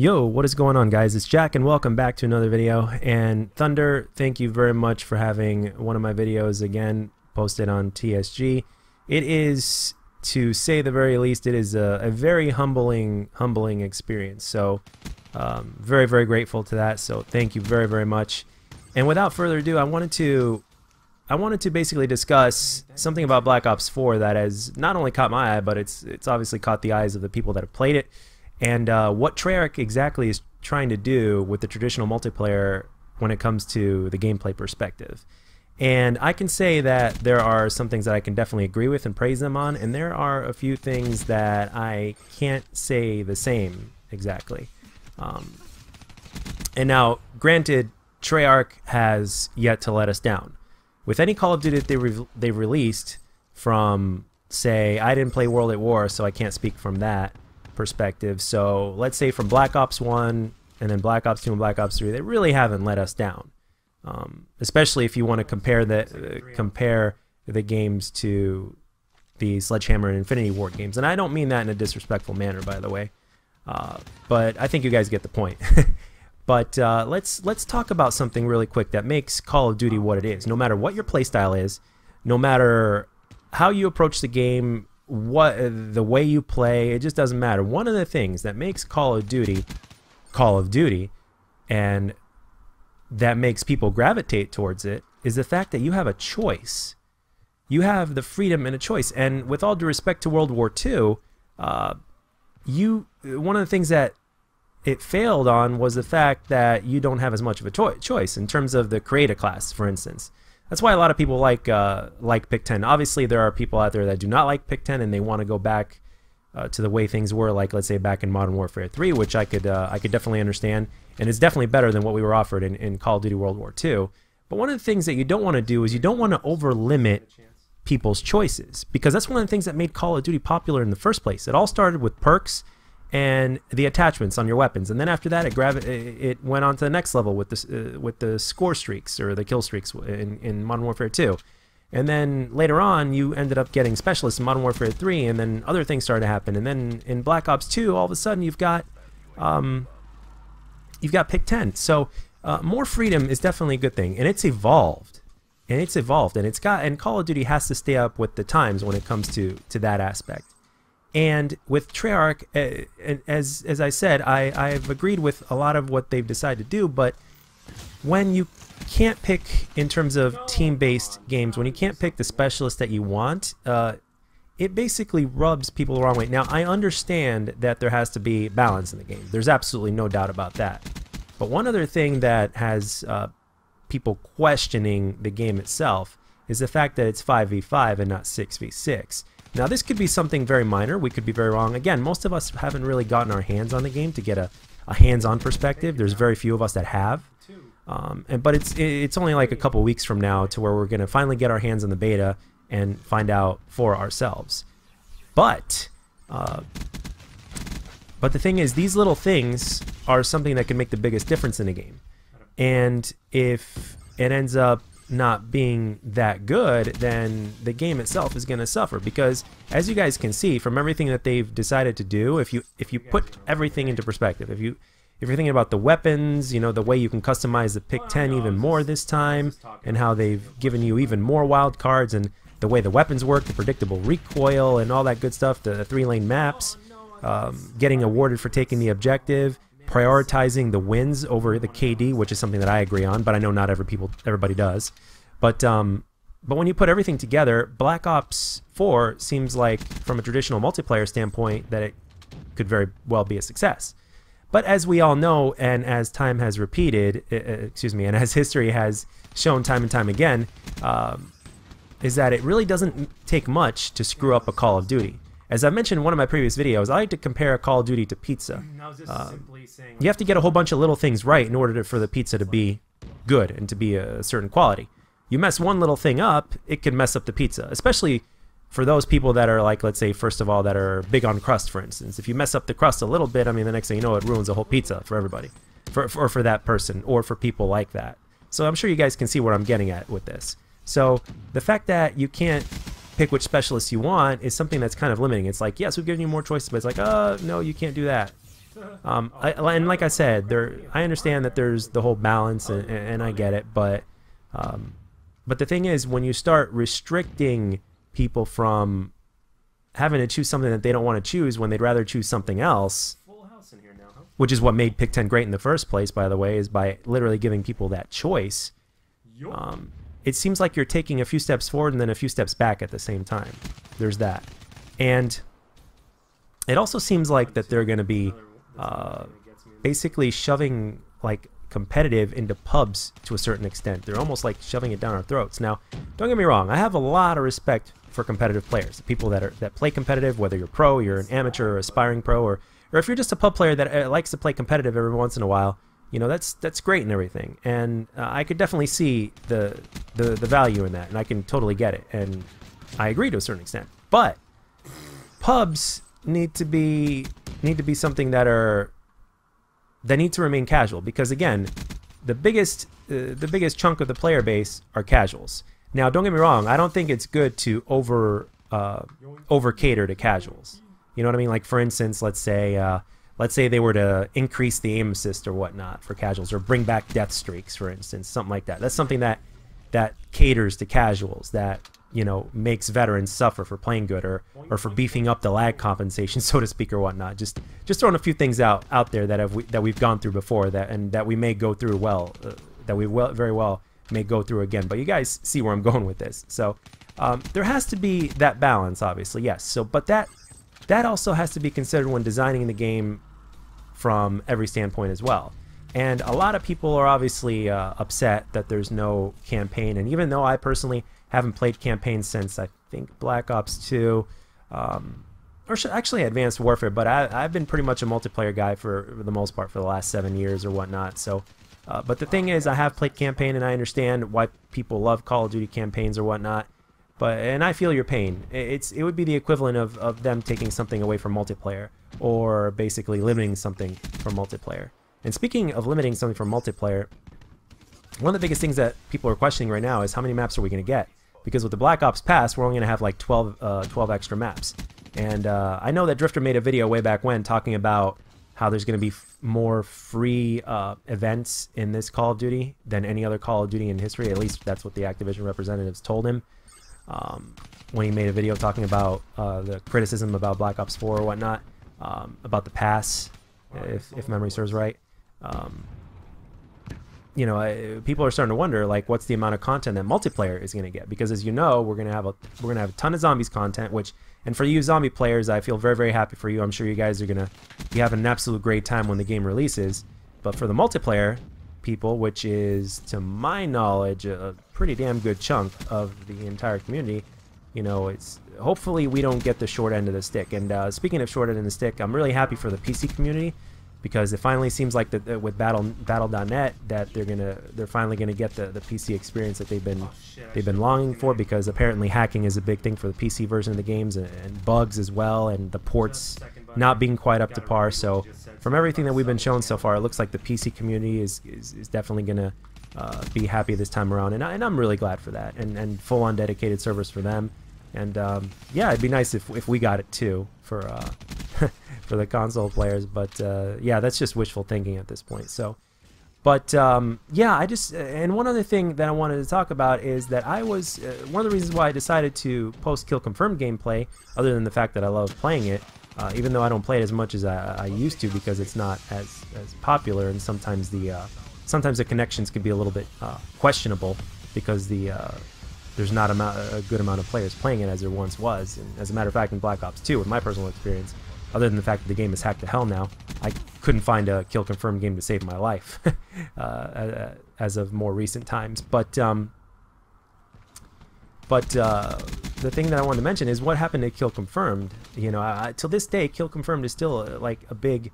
Yo, what is going on, guys? It's Jack and welcome back to another video. And Thunder, thank you very much for having one of my videos again posted on TSG. It is, to say the very least, it is a very humbling experience. So very grateful to that. So thank you very much. And without further ado, I wanted to basically discuss something about Black Ops 4 that has not only caught my eye, but it's obviously caught the eyes of the people that have played it. And what Treyarch exactly is trying to do with the traditional multiplayer when it comes to the gameplay perspective. And I can say that there are some things that I can definitely agree with and praise them on, and there are a few things that I can't say the same exactly. And now, granted, Treyarch has yet to let us down. With any Call of Duty that they've released, from, say, I didn't play World at War, so I can't speak from that perspective. So let's say from Black Ops 1 and then Black Ops 2 and Black Ops 3, they really haven't let us down. Especially if you want to compare the games to the Sledgehammer and Infinity Ward games. And I don't mean that in a disrespectful manner, by the way. But I think you guys get the point. But let's talk about something really quick that makes Call of Duty what it is. No matter what your playstyle is, no matter how you approach the game, the way you play, it just doesn't matter. One of the things that makes Call of Duty, and that makes people gravitate towards it, is the fact that you have a choice. You have the freedom and a choice. And with all due respect to World War II, one of the things that it failed on was the fact that you don't have as much of a choice in terms of the creator class, for instance. That's why a lot of people like Pick 10. Obviously, there are people out there that do not like Pick 10 and they want to go back to the way things were, like, let's say, back in Modern Warfare 3, which I could definitely understand, and it's definitely better than what we were offered in Call of Duty World War II. But one of the things that you don't want to do is you don't want to over-limit people's choices, because that's one of the things that made Call of Duty popular in the first place. It all started with perks and the attachments on your weapons, and then after that it went on to the next level with the score streaks, or the kill streaks in Modern Warfare 2. And then later on you ended up getting specialists in Modern Warfare 3, and then other things started to happen, and then in Black Ops 2 all of a sudden you've got Pick 10. So more freedom is definitely a good thing, and it's evolved. And Call of Duty has to stay up with the times when it comes to that aspect. And with Treyarch, as I said, I've agreed with a lot of what they've decided to do, but when you can't pick, in terms of team-based games, when you can't pick the specialist that you want, it basically rubs people the wrong way. Now, I understand that there has to be balance in the game. There's absolutely no doubt about that. But one other thing that has people questioning the game itself is the fact that it's 5v5 and not 6v6. Now, this could be something very minor. We could be very wrong. Again, most of us haven't really gotten our hands on the game to get a hands-on perspective. There's very few of us that have. But it's only like a couple weeks from now to where we're going to finally get our hands on the beta and find out for ourselves. But the thing is, these little things are something that can make the biggest difference in a game. And if it ends up not being that good, then the game itself is going to suffer, because as you guys can see from everything that they've decided to do, if you put everything into perspective, if you're thinking about the weapons, you know, the way you can customize the Pick 10 even more this time, and how they've given you even more wild cards, and the way the weapons work, the predictable recoil and all that good stuff, the 3-lane maps, getting awarded for taking the objective, prioritizing the wins over the KD, which is something that I agree on, but I know not everybody does. But when you put everything together, Black Ops 4 seems like, from a traditional multiplayer standpoint, that it could very well be a success. But as we all know, and as time has repeated, and as history has shown time and time again, is that it really doesn't take much to screw up a Call of Duty. As I mentioned in one of my previous videos, I like to compare Call of Duty to pizza. You have to get a whole bunch of little things right in order for the pizza to be good and to be a certain quality. You mess one little thing up, it can mess up the pizza, especially for those people that are, like, let's say, first of all, that are big on crust, for instance. If you mess up the crust a little bit, I mean, the next thing you know, it ruins the whole pizza for everybody, for that person, or for people like that. So I'm sure you guys can see what I'm getting at with this. So the fact that you can't pick which specialists you want is something that's kind of limiting. It's like, yes, we've given you more choices, but it's like, no, you can't do that. And like I said, I understand that there's the whole balance, and I get it, but the thing is, when you start restricting people from having to choose something that they don't want to choose when they'd rather choose something else, which is what made Pick 10 great in the first place, by the way, is by literally giving people that choice. It seems like you're taking a few steps forward and then a few steps back at the same time. There's that. And it also seems like that they're going to be basically shoving like competitive into pubs to a certain extent. They're almost like shoving it down our throats. Now, don't get me wrong. I have a lot of respect for competitive players, people that play competitive, whether you're pro, you're an amateur, or aspiring pro, or if you're just a pub player that likes to play competitive every once in a while. You know, that's great and everything, and I could definitely see the value in that, and I can totally get it, and I agree to a certain extent. But pubs need to be something that need to remain casual, because again, the biggest chunk of the player base are casuals. Now, don't get me wrong, I don't think it's good to over cater to casuals. You know what I mean? Like, for instance, let's say they were to increase the aim assist or whatnot for casuals, or bring back death streaks, for instance, something like that. That's something that caters to casuals, that, you know, makes veterans suffer for playing good, or for beefing up the lag compensation, so to speak, or whatnot. Just throwing a few things out there that we've gone through before, that we may go through very well may go through again. But you guys see where I'm going with this. So there has to be that balance, obviously, yes. So, but that also has to be considered when designing the game from every standpoint as well. And a lot of people are obviously upset that there's no campaign. And even though I personally haven't played campaigns since, I think, Black Ops 2, actually Advanced Warfare, but I've been pretty much a multiplayer guy for the most part for the last 7 years or whatnot. So, but the thing is, I have played campaign, and I understand why people love Call of Duty campaigns or whatnot. And I feel your pain. It would be the equivalent of them taking something away from multiplayer, or basically limiting something from multiplayer. And speaking of limiting something from multiplayer, one of the biggest things that people are questioning right now is how many maps are we going to get? Because with the Black Ops Pass, we're only going to have like 12 extra maps. And I know that Drifter made a video way back when talking about how there's going to be more free events in this Call of Duty than any other Call of Duty in history. At least that's what the Activision representatives told him. When he made a video talking about the criticism about Black Ops 4 or whatnot, about the pass, if memory serves right. You know, people are starting to wonder, like, what's the amount of content that multiplayer is going to get? Because, as you know, we're gonna have a ton of zombies content. And for you zombie players, I feel very, very happy for you. I'm sure you guys are gonna be having an absolute great time when the game releases. But for the multiplayer people, which is, to my knowledge, a pretty damn good chunk of the entire community, you know, it's hopefully we don't get the short end of the stick. And speaking of short end of the stick, I'm really happy for the PC community, because it finally seems like that with Battle.net that they're finally gonna get the PC experience that they've been longing for, because apparently hacking is a big thing for the PC version of the games, and bugs as well, and the ports not being quite up to par. So from everything that we've been shown so far, it looks like the PC community is definitely gonna be happy this time around, and I'm really glad for that, and full-on dedicated servers for them. And yeah, it'd be nice if we got it too for for the console players, but yeah, that's just wishful thinking at this point. So, but yeah, and one other thing that I wanted to talk about is that I was one of the reasons why I decided to post Kill Confirmed gameplay, other than the fact that I love playing it, even though I don't play it as much as I used to, because it's not as popular, and sometimes the connections can be a little bit questionable, because there's not a good amount of players playing it as there once was. And as a matter of fact, in Black Ops 2, with my personal experience, other than the fact that the game is hacked to hell now, I couldn't find a Kill Confirmed game to save my life as of more recent times. But the thing that I wanted to mention is what happened to Kill Confirmed. You know, till this day, Kill Confirmed is still like a big,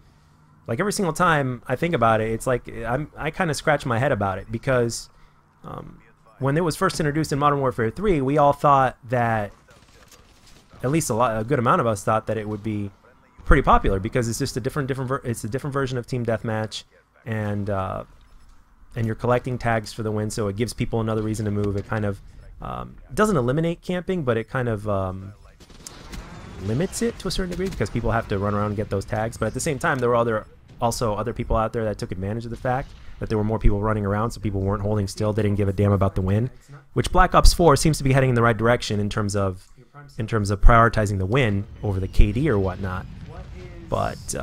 like every single time I think about it, it's like I kind of scratch my head about it, because when it was first introduced in Modern Warfare 3, we all thought that, at least a good amount of us thought that it would be pretty popular, because it's just a different version of Team Deathmatch, and you're collecting tags for the win, so it gives people another reason to move. It kind of doesn't eliminate camping, but it kind of limits it to a certain degree because people have to run around and get those tags. But at the same time, there were also other people out there that took advantage of the fact that there were more people running around, so people weren't holding still. They didn't give a damn about the win, which Black Ops 4 seems to be heading in the right direction in terms of prioritizing the win over the KD or whatnot. But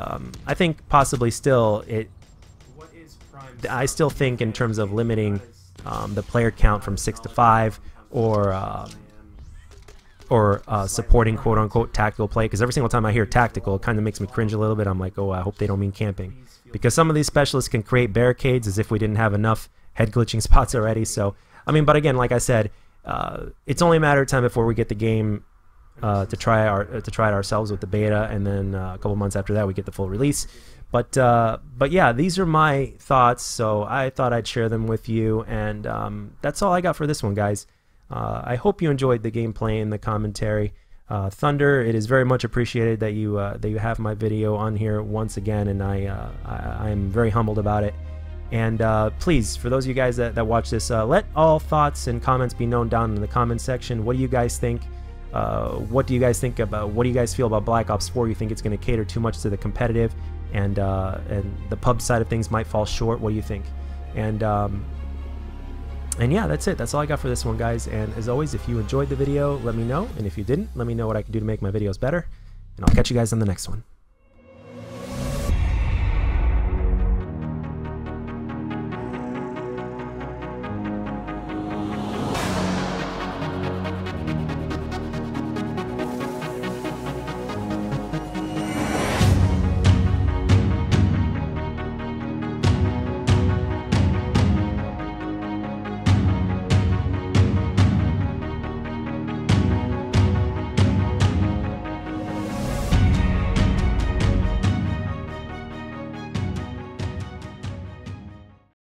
I think possibly still I still think in terms of limiting the player count from 6 to 5 or supporting quote-unquote tactical play, because every single time I hear tactical, it kind of makes me cringe a little bit. I'm like, oh, I hope they don't mean camping, because some of these specialists can create barricades as if we didn't have enough head glitching spots already. So I mean, but again, like I said, it's only a matter of time before we get the game to try it ourselves with the beta, and then a couple months after that we get the full release. But yeah, these are my thoughts, so I thought I'd share them with you, and that's all I got for this one, guys. I hope you enjoyed the gameplay and the commentary. Thunder, it is very much appreciated that you have my video on here once again, and I am very humbled about it. And please, for those of you guys that watch this, let all thoughts and comments be known down in the comment section. What do you guys think? What do you guys think about? What do you guys feel about Black Ops 4? You think it's going to cater too much to the competitive, and the pub side of things might fall short? What do you think? And yeah, that's it. That's all I got for this one, guys. And as always, if you enjoyed the video, let me know. And if you didn't, let me know what I can do to make my videos better. And I'll catch you guys on the next one.